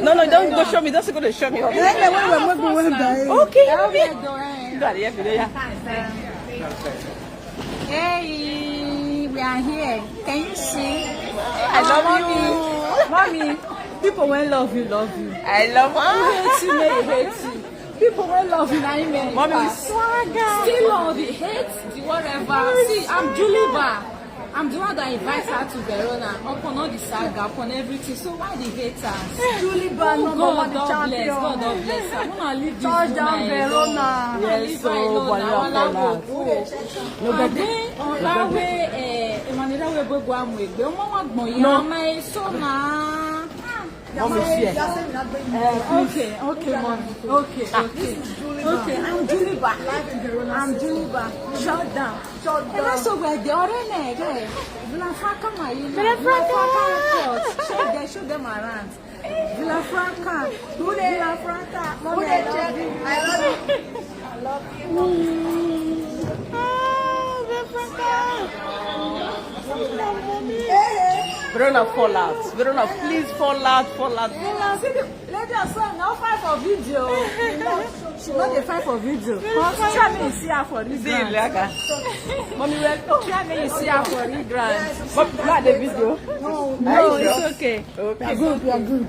No, don't go show me. Don't go to show me. Okay. Hey, we are here. Can you see? I love you. Mommy, people will love you. I love you. Hate you, may hate you. People will love you, now you may. Mommy, swagger. Still all the hate, the whatever. See, I'm Julie. I'm the one that invites her to Verona upon all the saga, upon everything. So why the haters? Julie number one champion. God bless her. I'm gonna leave this Touch down Verona. Yes, so Okay, mommy. Okay. I'm Julie. Shut down. So we're the other show them around. Villafranca. Mommy, I love you. Verona, fall out. Verona, please fall out. Lady of song, now fight for video. She not dey fight for video. Try me see her for this grand. Mommy, welcome. Try me see her for this grand. But not the video. No, it's okay. Okay. We are good.